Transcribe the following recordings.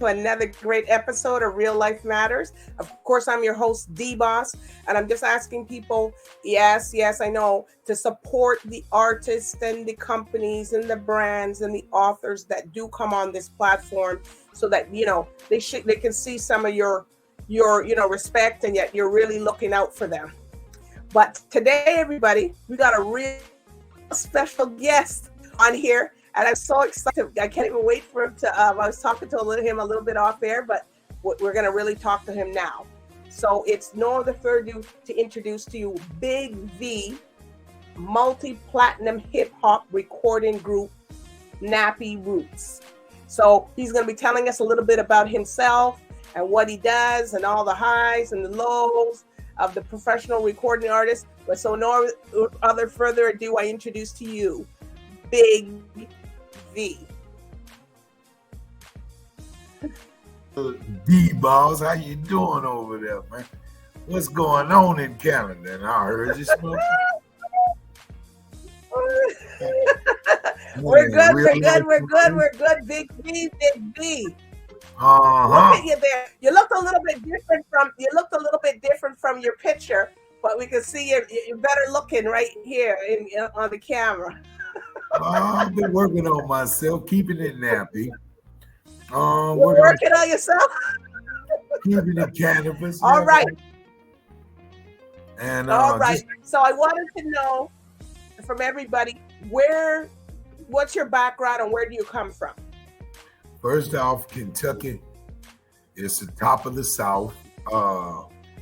to another great episode of Real Life Matters. Of course, I'm your host, DBoss, and I'm just asking people, yes, I know, to support the artists and the companies and the brands and the authors that do come on this platform, so that they can see some of your respect, and yet you're really looking out for them. But today, everybody, we got a real special guest on here, and I'm so excited. I can't even wait for him to. I was talking to him a little bit off air, but we're going to really talk to him now. So it's no other further to introduce to you Big V, multi-platinum hip-hop recording group, Nappy Roots. So he's going to be telling us a little bit about himself and what he does and all the highs and the lows of the professional recording artist. But so no other further ado, I introduce to you Big V. DBoss, how you doing over there, man? What's going on in Canada? And I heard you smoking. We're good, Big V. Look at you there. You looked a little bit different from your picture, but we can see you're better looking right here on the camera. I've been working on myself, keeping it nappy. You're working on yourself? Keeping it cannabis. All right. And all right. So I wanted to know from everybody, what's your background and where do you come from? First off, Kentucky. It's the top of the South.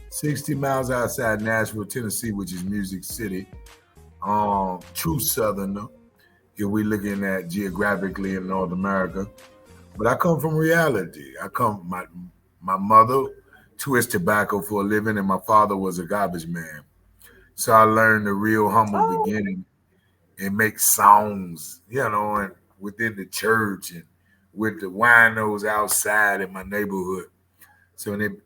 60 miles outside Nashville, Tennessee, which is Music City. True Southerner, if we're looking at geographically in North America. But I come from reality. My mother twists tobacco for a living, and my father was a garbage man. So I learned the real humble beginning and make songs, and within the church and with the winos outside in my neighborhood. So it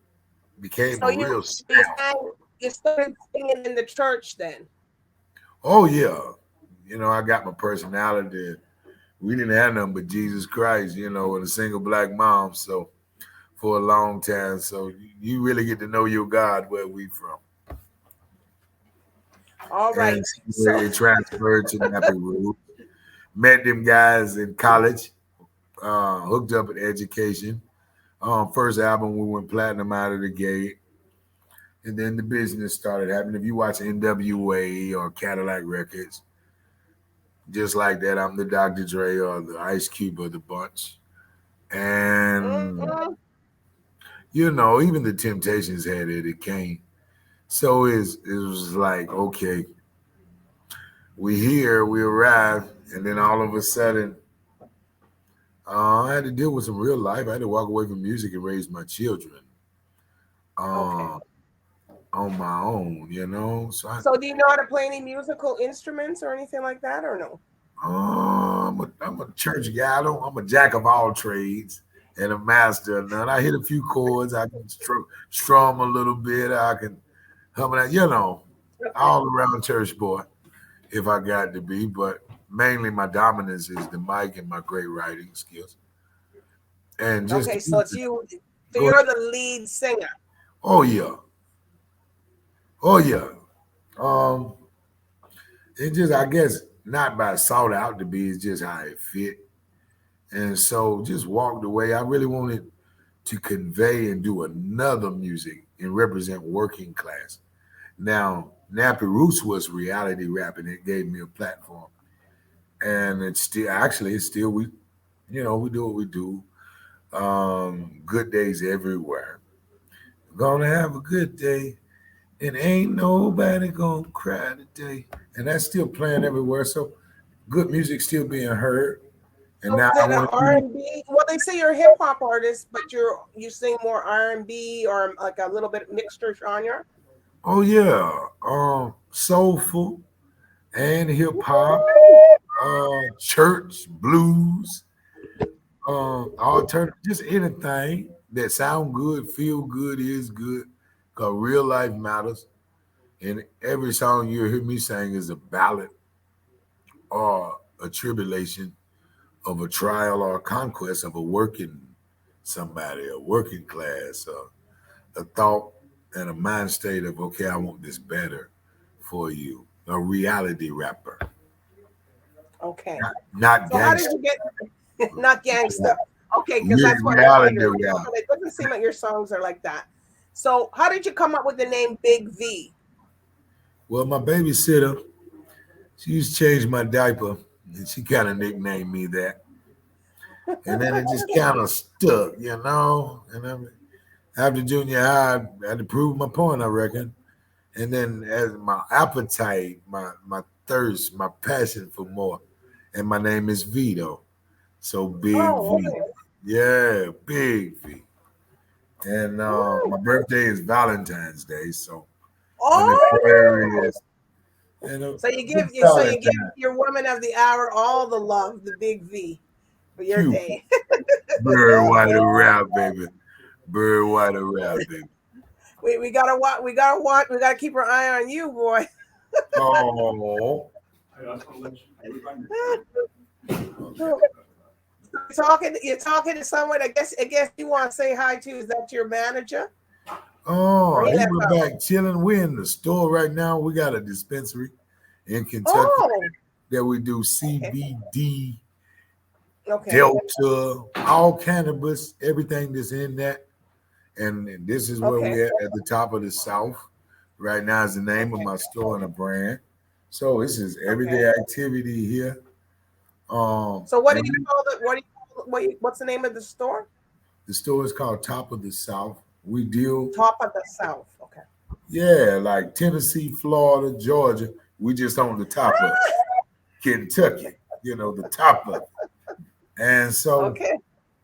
became real sound. You started singing in the church then? Oh, yeah. I got my personality. We didn't have nothing but Jesus Christ, and a single black mom. So for a long time. So you really get to know your God where we from. All right. And so it transferred to Nappy Roots. Met them guys in college. Hooked up with education. First album, we went platinum out of the gate. And then the business started happening. If you watch NWA or Cadillac Records, just like that, I'm the Dr. Dre or the Ice Cube of the bunch. And, even the Temptations had it. It came. So it was like, okay, we here, we arrived. And then all of a sudden, I had to deal with some real life. I had to walk away from music and raise my children on my own, So do you know how to play any musical instruments or anything like that, or no? I'm a church guy. I'm a jack of all trades and a master of none. I hit a few chords. I can strum a little bit. I can hum it out, all around church boy, if I got to be. But mainly my dominance is the mic and my great writing skills. And just so it's you. So you're the lead singer. Oh yeah. It just, I guess, not by sought out to be. It's just how it fit. And so just walked away. I really wanted to convey and do another music and represent working class. Now, Nappy Roots was reality rap, and it gave me a platform. And it's still we do what we do. Good days everywhere. Gonna have a good day, and ain't nobody gonna cry today. And that's still playing everywhere. So good music still being heard. And now I want R&B. Well, they say you're a hip hop artist, but you sing more R&B or like a little bit mixture genre. Oh yeah, soulful and hip hop, church blues, alternative, just anything that sound good, feel good, is good. Cause real life matters, and every song you hear me sing is a ballad or a tribulation of a trial or a conquest of a working somebody, a working class, a thought and a mind state of, okay, I want this better for you. A reality rapper, Okay. not So how did gangster. you get not gangsta? Okay, because that's what I Reality figured. rap. But it doesn't seem like your songs are like that. So how did you come up with the name Big V? Well, my babysitter, she used to change my diaper, and she kind of nicknamed me that. And then it just kind of stuck, you know. And then after junior high, I had to prove my point, I reckon. And then as my appetite, my thirst, my passion for more, and my name is Vito, so Big Oh, V, okay. yeah, Big V. And Mm. my birthday is Valentine's Day, so I'm Oh, Aquarius. And so you give it's you so you give Valentine, your woman of the hour all the love, the Big V for your Cupid, day. Bird White around, baby, Bird White around, baby. We gotta watch. We gotta keep our eye on you, boy. Oh, You're talking to someone. I guess you want to say hi to. Is that your manager? Or oh, he he left went out? back chilling. We're in the store right now. We got a dispensary in Kentucky Oh, that we do okay, CBD, okay, Delta, all cannabis, everything that's in that. And this is where okay, we're at the top of the South. Right now is the name of okay, my store and a brand. So this is okay. everyday activity here. So what do And you call it? What's the name of the store? the store is called Top of the South. We deal, Top of the South. Okay. yeah, like Tennessee, Florida, Georgia. We just on the top of it. Kentucky, the top of it. And so Okay.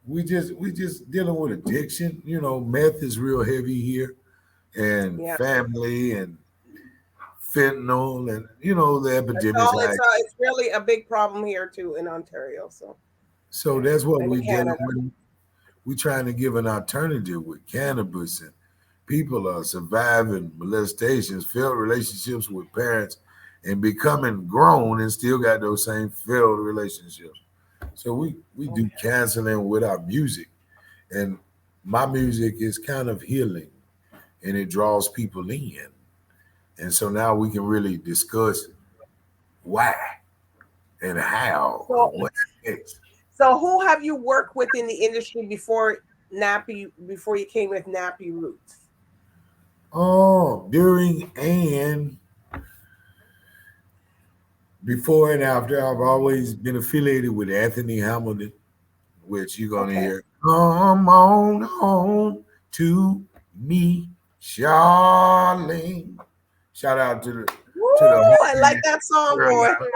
we just dealing with addiction. Meth is real heavy here, and Yeah. family and fentanyl, and the It's epidemics. all. It's really a big problem here too in Ontario. So So yeah, that's what and in we dealing Canada. with. We trying to give an alternative with cannabis, and people are surviving molestations, failed relationships with parents, and becoming grown and still got those same failed relationships. So we do Okay. counseling with our music, and my music is kind of healing, and it draws people in. And so now we can really discuss why and how So and what's next. so who have you worked with in the industry before Nappy? Before you came with Nappy Roots? Oh, during and before and after, I've always been affiliated with Anthony Hamilton, which you're gonna Okay. hear. Come on home to me, Charlene. Shout out to the Woo! I homie like in that song, boy. Carolina.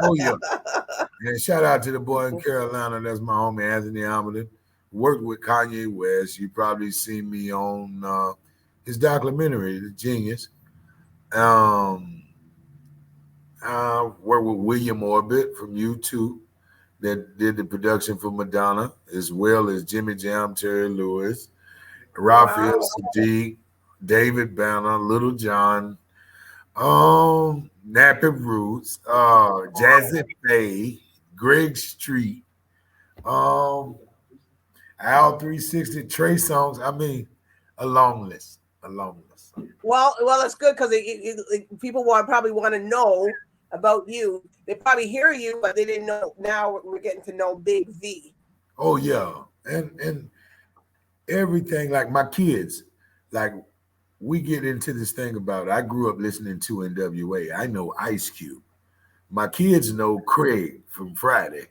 Oh yeah, and shout out to the boy in Carolina. That's my homie Anthony Hamilton. Worked with Kanye West. You probably seen me on his documentary, The Genius. Um, I worked with William Orbit from U2 that did the production for Madonna, as well as Jimmy Jam, Terry Lewis, Raphael Wow. Sadiq, David Banner, Little John, Nappy Roots, Jazzy Faye, Greg Street, um, Al 360, Trey Songs. I mean, a long list, a long list. Well, it's good because people probably want to know about you. They probably hear you, but they didn't know. Now we're getting to know Big V. Oh yeah, and everything like my kids, like we get into this thing about I grew up listening to NWA. I know Ice Cube. My kids know Craig from Friday.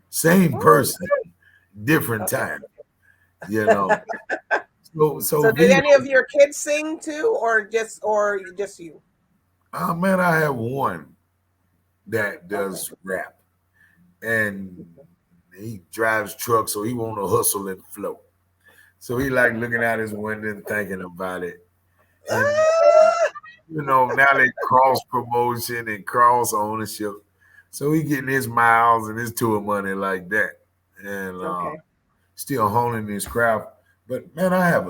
Same Oh, person, different okay. time. You know. So So did Vito, any of your kids sing too, or just you? oh man, I have one that Okay. does rap, and he drives trucks, so he want to hustle and flow. So he like looking out his window and thinking about it. And Ah! now they cross promotion and cross ownership. So he getting his miles and his tour money like that. And Okay. still honing his craft. But man, I have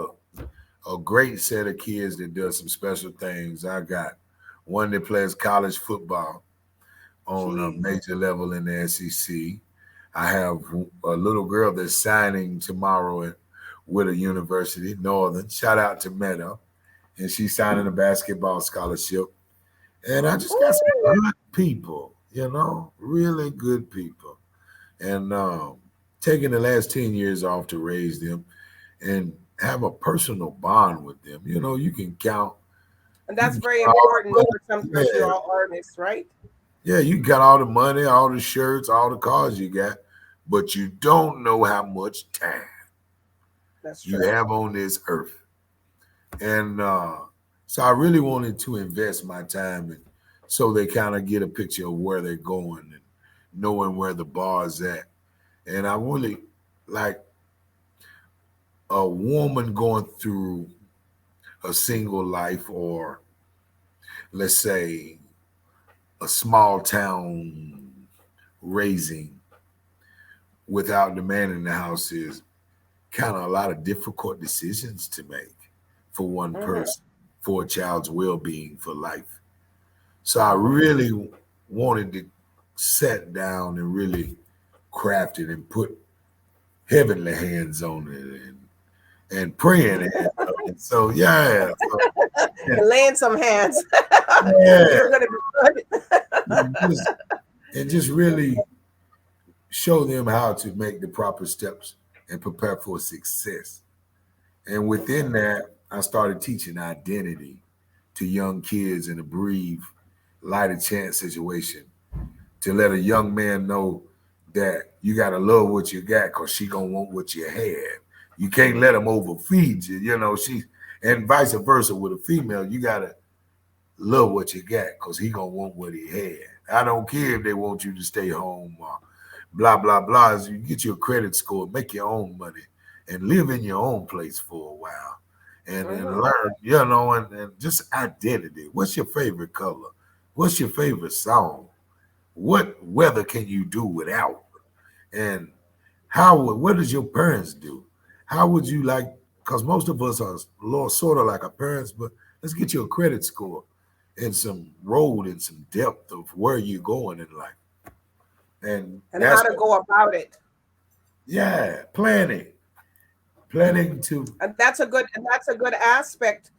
a great set of kids that does some special things. I got one that plays college football on a Jeez. major level in the SEC. I have a little girl that's signing tomorrow with a university, Northern. Shout out to Meta. And she's signing a basketball scholarship. And I just got some Ooh, good people, really good people. And taking the last 10 years off to raise them and have a personal bond with them. You can count. and You that's can very count all important the for some, money. because you're all artists, right? Yeah, you got all the money, all the shirts, all the cars you got, but you don't know how much time That's you true. have on this earth. And so I really wanted to invest my time in, so they kind of get a picture of where they're going and knowing where the bar is at. And I really like a woman going through a single life, or let's say a small town raising without the man in the house, is kind of a lot of difficult decisions to make for one Hmm. person, for a child's well-being for life. So I really wanted to sit down and really craft it and put heavenly hands on it, and praying hands on it. So yeah, so, yeah, And laying some hands. yeah. You're gonna be good. And just really show them how to make the proper steps and prepare for success. And within Okay. that, I started teaching identity to young kids in a brief, light of chance situation, to let a young man know that you gotta love what you got, because she gonna want what you had. You can't let him overfeed you, she, and vice versa with a female. You gotta love what you got, because he gonna want what he had. I don't care if they want you to stay home, blah blah blah. As you get your credit score, make your own money, and live in your own place for a while, and Hmm. learn, and just identity. What's your favorite color? What's your favorite song? What weather can you do without? And what does your parents do? How would you like? Because most of us are sort of like our parents, but let's get you a credit score and some road and some depth of where you're going in life. And And how that's to what, go about it. yeah, planning to, And that's a good aspect.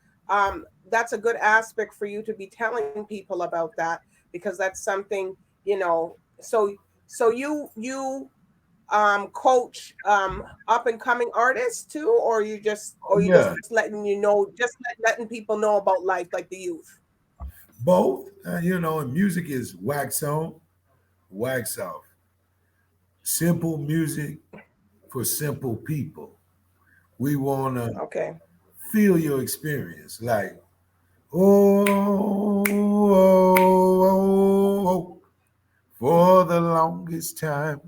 That's a good aspect for you to be telling people about that, because that's something, you know. So so you coach up and coming artists too, or you just yeah, letting letting people know about life, like the youth. both. And music is wax on, wax off. Simple music for simple people. We want to Okay. feel your experience. Like, oh, oh, oh, for the longest time.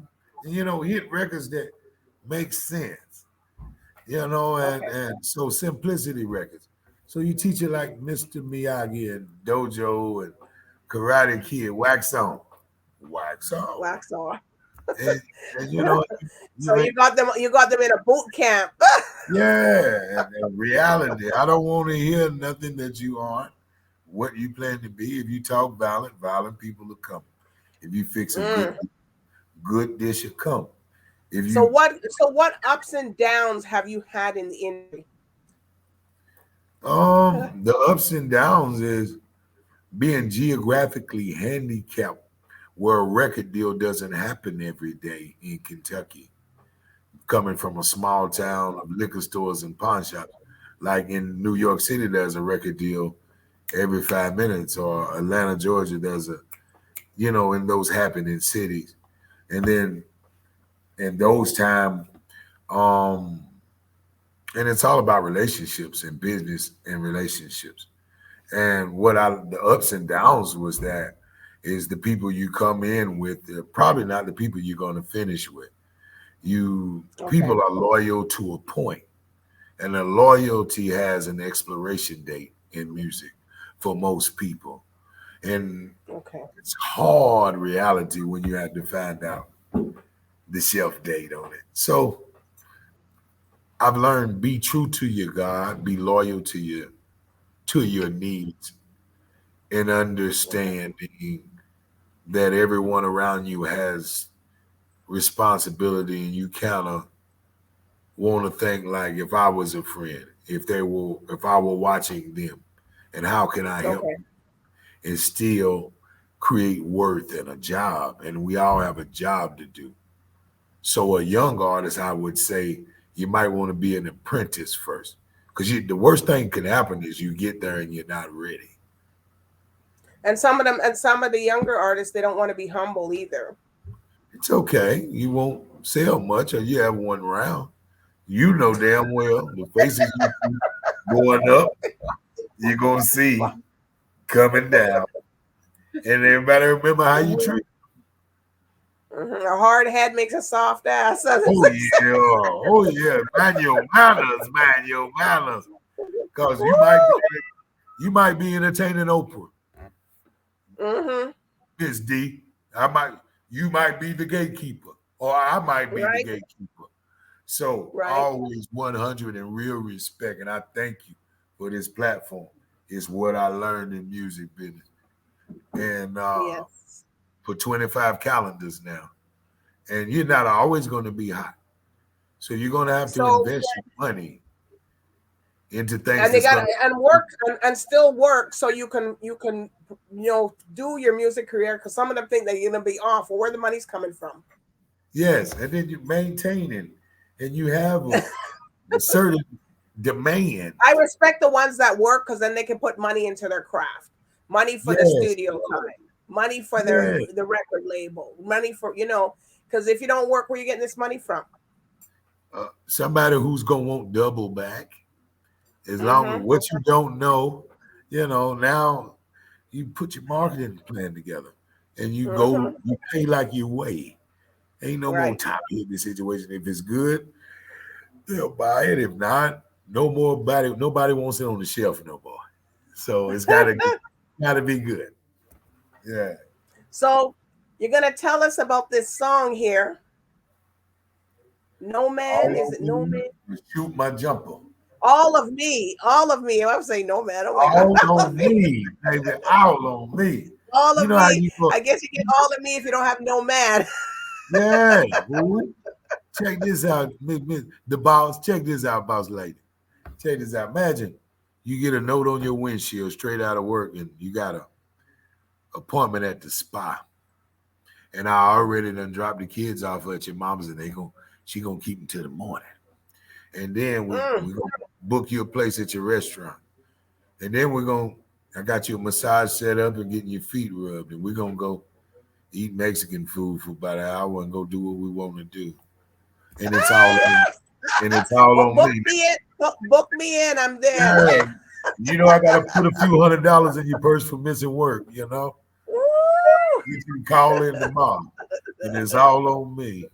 And, hit records that make sense, and, Okay. so simplicity records. So you teach it like Mr. Miyagi and Dojo and Karate Kid, wax on, wax off. Wax on. And, and you know, So you ain't, you got them in a boot camp. yeah, and reality. I don't want to hear nothing that you aren't, what you plan to be. If you talk violent, violent people will come. If you fix a good Mm. good dish will come. If So you what ups and downs have you had in the industry? the ups and downs is being geographically handicapped, where a record deal doesn't happen every day in Kentucky. Coming from a small town of liquor stores and pawn shops, like in New York City, there's a record deal every 5 minutes, or Atlanta, Georgia, there's and those happen in cities. And then in those times, um, and it's all about relationships and business and relationships. And the ups and downs was that is the people you come in with, probably not the people you're going to finish with. Okay. People are loyal to a point, and the loyalty has an expiration date in music for most people. And Okay. it's hard reality when you have to find out the shelf date on it. So I've learned, be true to your God, be loyal to your needs, and Okay. understanding that everyone around you has responsibility, and you kind of want to think like if I was a friend, if I were watching them, and how can I help Okay. and still create worth and a job? And we all have a job to do. So a young artist, I would say, you might want to be an apprentice first, because the worst thing can happen is you get there and you're not ready. And some of them, and some of the younger artists, they don't want to be humble either. It's okay. You won't sell much, or you have one round. You know damn well the faces you see going up, you're gonna see coming down. And everybody remember how you treat. A hard head makes a soft ass. Oh yeah, oh yeah. Mind your manners, mind your manners. Cause you might be entertaining Oprah. Mm-hmm. Miss D. You might be the gatekeeper, or I might be the Right. gatekeeper. So Right. always 100 and real respect. And I thank you for this platform. It's what I learned in music business. And Yes. for 25 calendars now. And you're not always going to be hot. So you're going to have to So, invest your money into things and they that's gotta going to. and work and still work so you can do your music career, because some of them think that you're gonna be off. Well, where the money's coming from? Yes. And then you maintain it. And you have a certain demand. I respect the ones that work, because then they can put money into their craft, money for the Yes. studio time, money for Yes. the record label, money for because if you don't work, where you getting this money from? Somebody who's going to want double back. As long as Mm-hmm. what you don't know, now you put your marketing plan together and Mm-hmm. you pay like you weigh. Ain't no more Right. top hitting situation. If it's good, they'll buy it. If not, no more nobody wants it on the shelf no more. So it's gotta be good. Yeah. So you're gonna tell us about this song here. No Man, All is of it No me Man? shoot my jumper. All of me, all of me. I would say No Man. Oh my God. All on me, baby. All on me. All You of know how me. you go, I guess you get all of me if you don't have No Man. yeah, boo. Check this out, the boss. Check this out, boss lady. Check this out. Imagine you get a note on your windshield straight out of work, and you got a appointment at the spa, and I already done dropped the kids off at your mama's, and she gonna keep them till the morning, and then we Mm. gonna book you a place at your restaurant, and then I got you a massage set up and getting your feet rubbed, and we're gonna go eat Mexican food for about an hour and go do what we want to do, and it's all on Book me. me in. Book me in. I'm there. Yeah. I gotta put a few $100 in your purse for missing work, Woo! You can call in tomorrow. And it's all on me.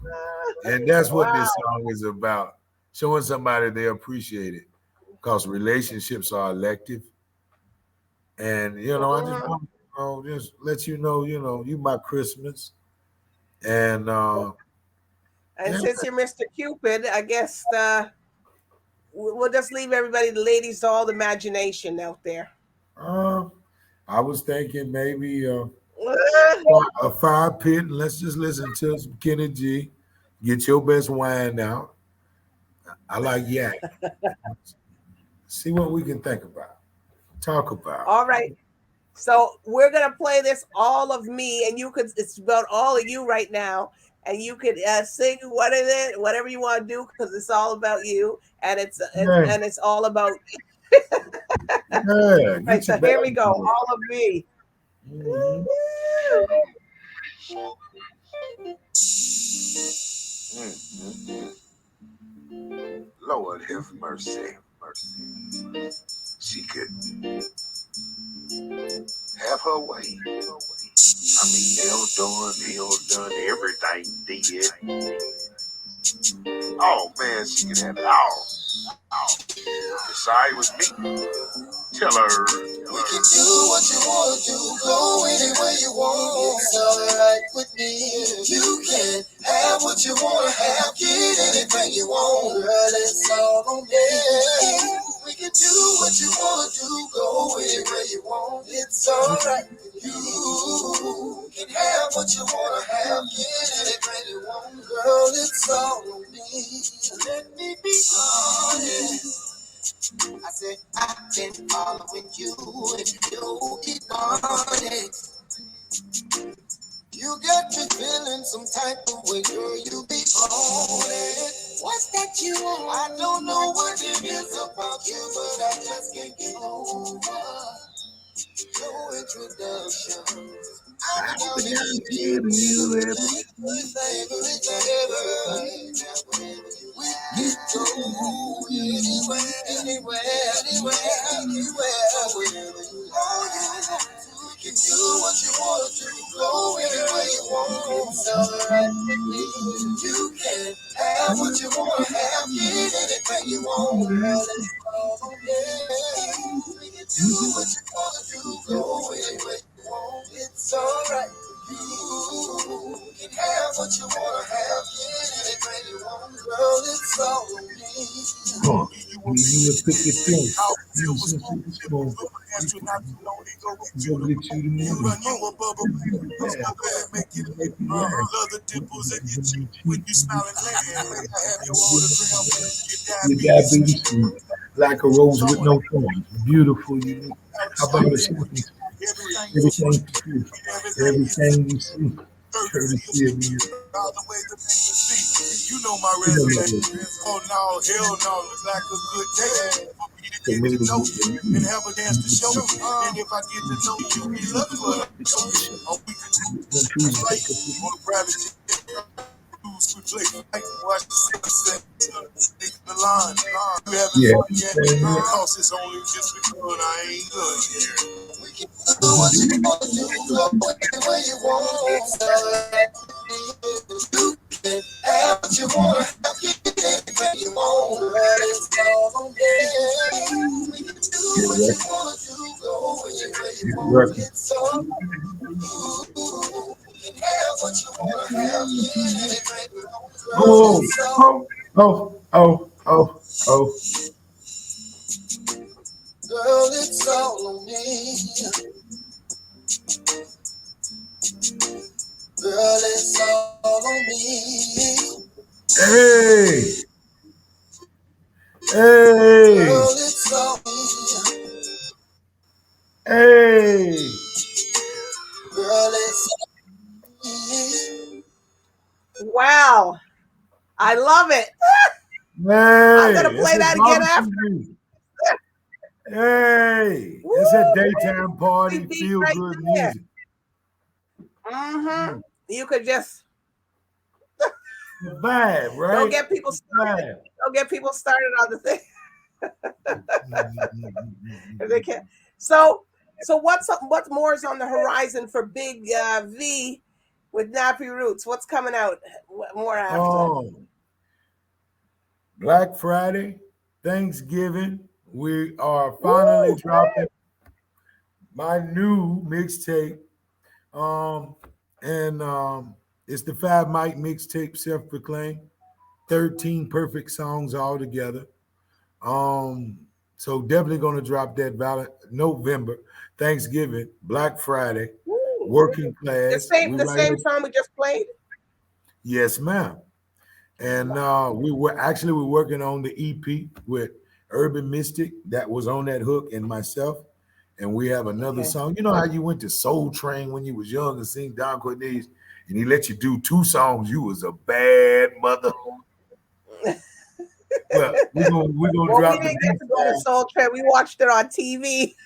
And that's what this Wow. song is about. Showing somebody they appreciate it. Because relationships are elective. And I just Mhm. want to just let you my Christmas. And And yeah, since you're Mr. Cupid, I guess we'll just leave everybody, the ladies, to all the imagination out there. uh, I was thinking maybe a fire pit, and let's just listen to some Kenny G. Get your best wine out. I like yak. See what we can think about, talk about. All right. So we're gonna play this all of me, and it's about all of you right now, and you could sing what is it, whatever you want to do, because it's all about you, and Yeah, it's all about yeah. right. Get your So best here we go, wine. all of me. Mhm. Lord have mercy. She could have her way. I mean, L done everything did. Oh man, she could have it all. Decide with me. Tell her. We can do what you want to do, go anywhere you want. It's alright with me. You can have what you want to have, get anything you want. Girl, it's all on me. We can do what you want to do, go anywhere you want. It's alright with you. You can have what you want to have, get anything you want. Girl, it's all on me. Let me be honest. I said I've been following you and you be honest. You got me feeling some type of way, girl, you be honest. What's that you want? I don't know what it is about you, but I just can't get over no introduction. I'm gonna give you everything. We can go anywhere. Oh, yeah. We can do what you want to, go anywhere you want. It's alright with me. You can have what you want to have, get anything you want, girl. It's all okay. We can do what you want to do, go anywhere you want. It's alright. You can have what you want to have, get anything you want, girl. It's all okay. Come on. You will pick your thing. You will pick your phone. Go get you the money. Run you a bubble, make you love the dimples and your cheek when you smile and laugh. I have your autograph, Your diabetes, like a rose with no thorns. Beautiful, unique. How about the champagne? Everything you see, everything you see, courtesy of you. You know my resume. Oh no, hell no, it's like a good day. For me to get to know you and have a dance to show you. And if I get to know you, we love you. Oh, we can choose like on a private jet. We play fight, watch the sunset, stick the line. You haven't fun yet, because it's only just because I ain't good here. We can do what you want to do, go anywhere you want. You can have what you want, have get anything you want. It's all okay. We can do what you want to do, go anywhere you want. It's all have what you want to have, get anything you want. Oh, oh, oh, oh, oh. Girl, it's all on me. Girl, it's all on me. Hey, hey, Girl, it's all on me. hey. Girl, it's all on me. Wow. I love it. Hey, I'm going to play it's a that again after. barbecue. Hey, Woo, it's a daytime party, beat feel right good there. music. Mm-hmm. You could just The vibe, right? don't get people started. Vibe. Don't get people started on the thing. If they can. So what's more is on the horizon for Big V with Nappy Roots? What's coming out? What more after? Oh, Black Friday, Thanksgiving. We are finally dropping my new mixtape. And it's the 5 mic mixtape, self-proclaimed. 13 perfect songs all together. So definitely gonna drop that November, Thanksgiving, Black Friday, Woo. Working The Class. same song we just played. Yes, ma'am. And we're working on the EP with Urban Mystic that was on that hook and myself. And we have another song. You know how you went to Soul Train when you was young and sing Don Cornelius, and he let you do 2 songs. You was a bad mother. Well, we're gonna drop we didn't get to go to the Soul Train. We watched it on TV.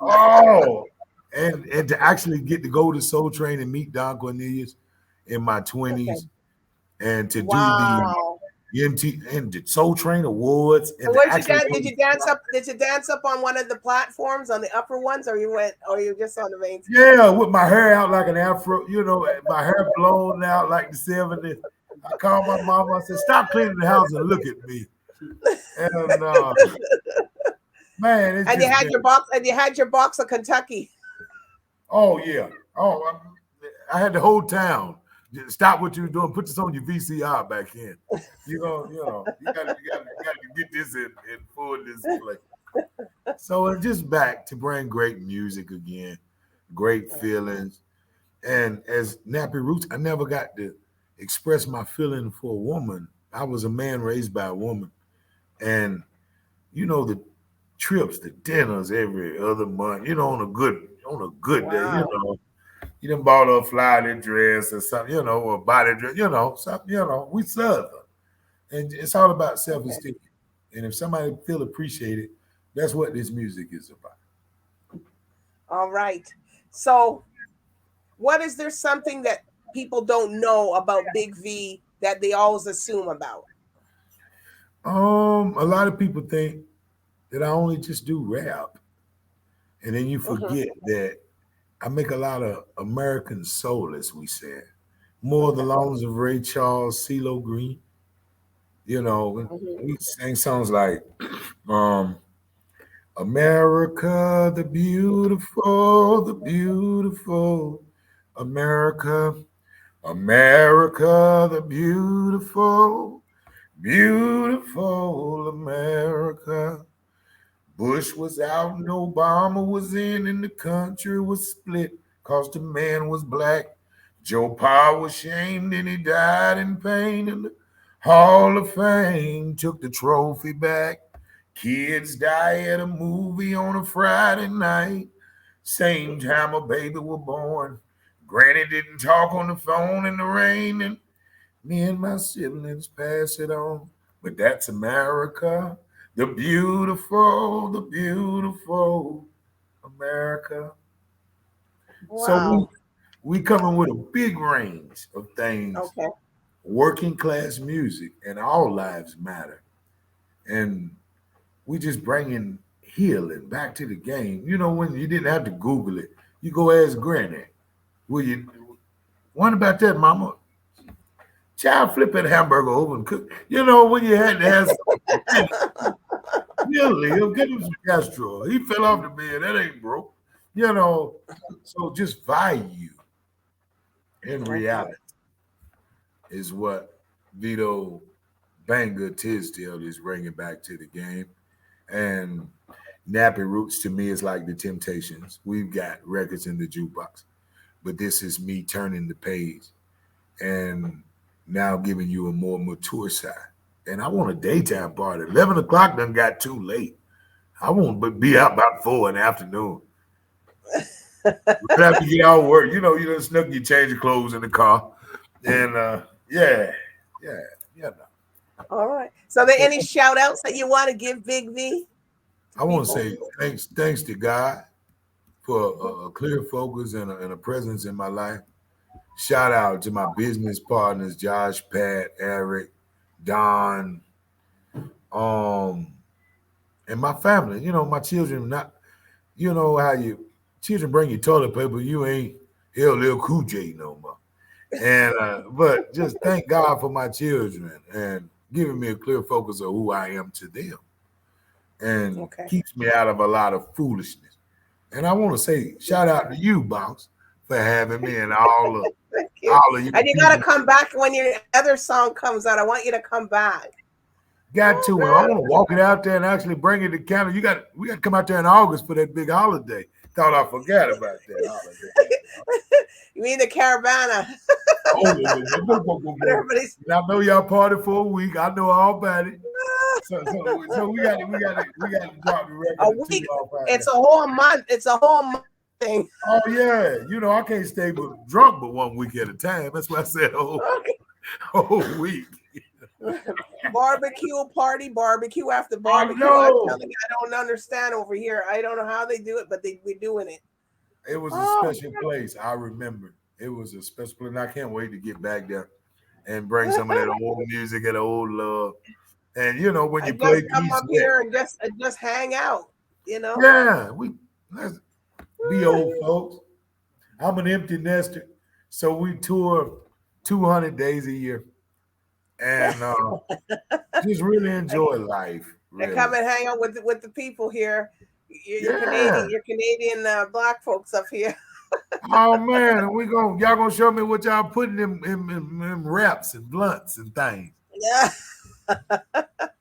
Oh, and to actually get to go to Soul Train and meet Don Cornelius in my 20s, and to do the NT and the Soul Train Awards. And where'd you dance? Did you dance up? Did you dance up on one of the platforms, on the upper ones, or you just on the main stage? Yeah, with my hair out like an afro, my hair blown out like the 70s. I called my mom. I said, "Stop cleaning the house and look at me." And man, and you had your box, and you had your box of Kentucky. Oh yeah. Oh, I had the whole town. Stop what you're doing. Put this on your VCR back in. You gotta get this in full display. So I'm just back to bring great music again, great feelings. And as Nappy Roots, I never got to express my feeling for a woman I was a man raised by a woman, and the trips, the dinners every other month. On a good day, Wow. you done bought her a flowery dress or something, or a body dress, something, we Southern, and it's all about Okay. self-esteem. And if somebody feel appreciated, that's what this music is about. All right. So, what is there something that people don't know about Big V that they always assume about? A lot of people think that I only just do rap, and then you Hmm. forget that I make a lot of American soul, as we said, more the Okay. songs of Ray Charles, CeeLo Green. Hmm. We sing songs like um, America the beautiful America, America the beautiful, beautiful America. Bush was out and Obama was in, and the country was split because the man was black. Joe Powell was shamed and he died in pain, and the Hall of Fame took the trophy back. Kids die at a movie on a Friday night. Same time a baby was born. Granny didn't talk on the phone in the rain, and me and my siblings pass it on. But that's America, the beautiful America. So we Wow. we coming with a big range of things, Okay. working class music, and all lives matter. And we just bringing healing back to the game. When you didn't have to Google it, you go ask Granny. Will you? What about that, Mama? Child, flip that hamburger over and cook. When you had to have something, he'll give him some castor oil. He fell off the bed. That ain't broke. You know, so just value in Okay. reality is what Vito Banga Tisdale is bringing back to the game. And Nappy Roots to me is like the Temptations. We've got records in the jukebox, but this is me turning the page and now giving you a more mature side. And I want a daytime party. 11 o'clock done got too late. I won't be out about 4 in the afternoon. We have to get out of work. You done snuck you change your clothes in the car. And yeah, yeah, yeah. All right. So, are there So any shout outs that you want to give Big V to I want to people? say thanks to God for Mhm. a clear focus and a presence in my life. Shout out to my business partners, Josh, Pat, Eric, Don, um, and my family. My children. Not how you children bring you toilet paper, you ain't LL Cool J no more. And but just thank God for my children and giving me a clear focus of who I am to them, and Okay. keeps me out of a lot of foolishness. And I want to say shout out to you, boss, for having me and Thank you. all of you And you got to people. come back when your other song comes out. I want you to come back. Got to. I want to walk it out there and actually bring it to Canada. We got to come out there in August for that big holiday. Thought I forgot about that holiday. You mean the Caravana? Oh, Everybody's and I know y'all party for a week. I know all about it. So we got to drop the a record and two week. off out It's there. a whole month. It's a whole month thing. Oh yeah, I can't stay drunk but 1 week at a time. That's why I said Okay. whole week. Barbecue party, barbecue after I barbecue. I'm know. telling you, I don't understand over here. I don't know how they do it, but we're doing it. It was a Oh, special place. I remember. It was a special place, and I can't wait to get back there and bring some of that old music and old love. And when I you play just come Keith up Sweat, here and just hang out. You know. yeah, let's be old folks. I'm an empty nester, so we tour 200 days a year, and just really enjoy life. And come Really, and hang out with the people here. You're yeah. Canadian. You're Canadian black folks up here. Oh man, and y'all gonna show me what y'all putting in wraps and blunts and things. Yeah.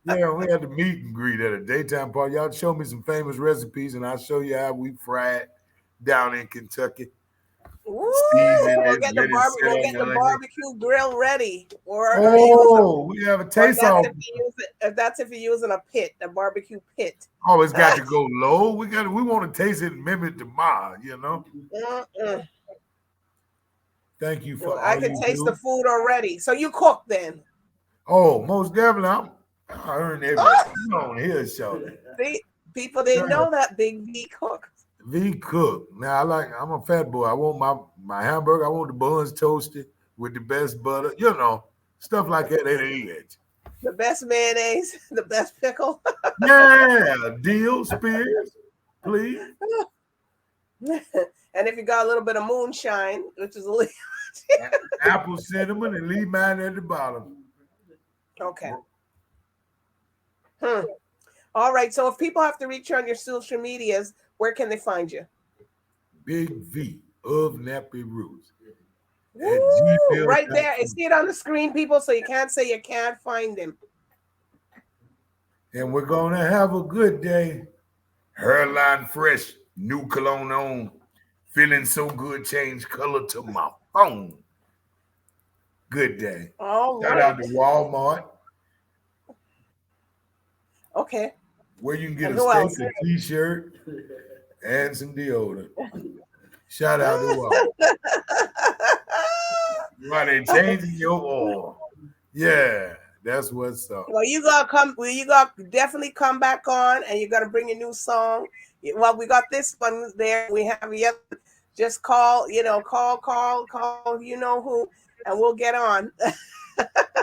Yeah, we had the meet and greet at a daytime party. Y'all show me some famous recipes, and I'll show you how we fry it down in Kentucky. Season We'll it, get let it sit we'll on get the the onion. barbecue grill ready, We have a taste off. if that's if you're using a pit, a barbecue pit. Always got to go low. We want to taste it and mimic the ma, you know. Thank you for I can taste the food already. So you cook then? Oh, most definitely. I earned everything on here, show. See, people didn't know that Big V cook. V cook. Now I'm a fat boy. I want my hamburger. I want the buns toasted with the best butter. You know, stuff like that at the edge. The best mayonnaise, the best pickle. Yeah, deal, Spears, please. And if you got a little bit of moonshine, which is a little apple cinnamon, and leave mine at the bottom. Okay. All right. So if people have to reach you on your social medias, where can they find you? Big V of Nappy Roots. Right there. I see it on the screen, people, so you can't say you can't find him. And we're going to have a good day. Hairline fresh, new cologne on. Feeling so good, change color to my phone. Good day. All Shout right. out to Walmart. Okay. Where you can get a steak, a t-shirt, and some deodorant. Shout out to Walmart. Why they changing your oil? Yeah, that's what's up. Well, you gotta definitely come back on, and you gotta bring a new song. Well, we got this one there. We have the other. Just call, call, you know who, and we'll get on.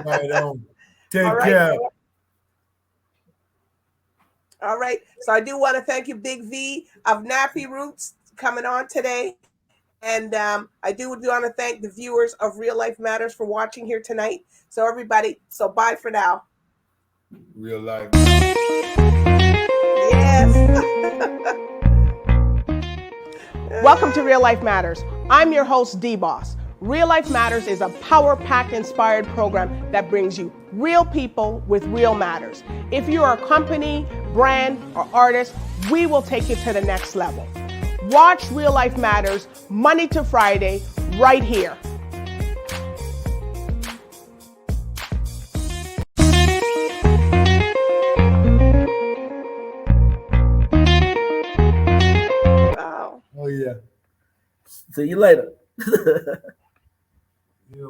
Right on. Take care. All right. So I do want to thank you, Big V of Nappy Roots, coming on today. And I do want to thank the viewers of Real Life Matters for watching here tonight. So everybody, bye for now. Real life. Yes. Welcome to Real Life Matters. I'm your host, DBoss. Real Life Matters is a power-packed inspired program that brings you real people with real matters. If you're a company, brand, or artist, we will take you to the next level. Watch Real Life Matters Monday to Friday right here. Oh, yeah. See you later. Yeah.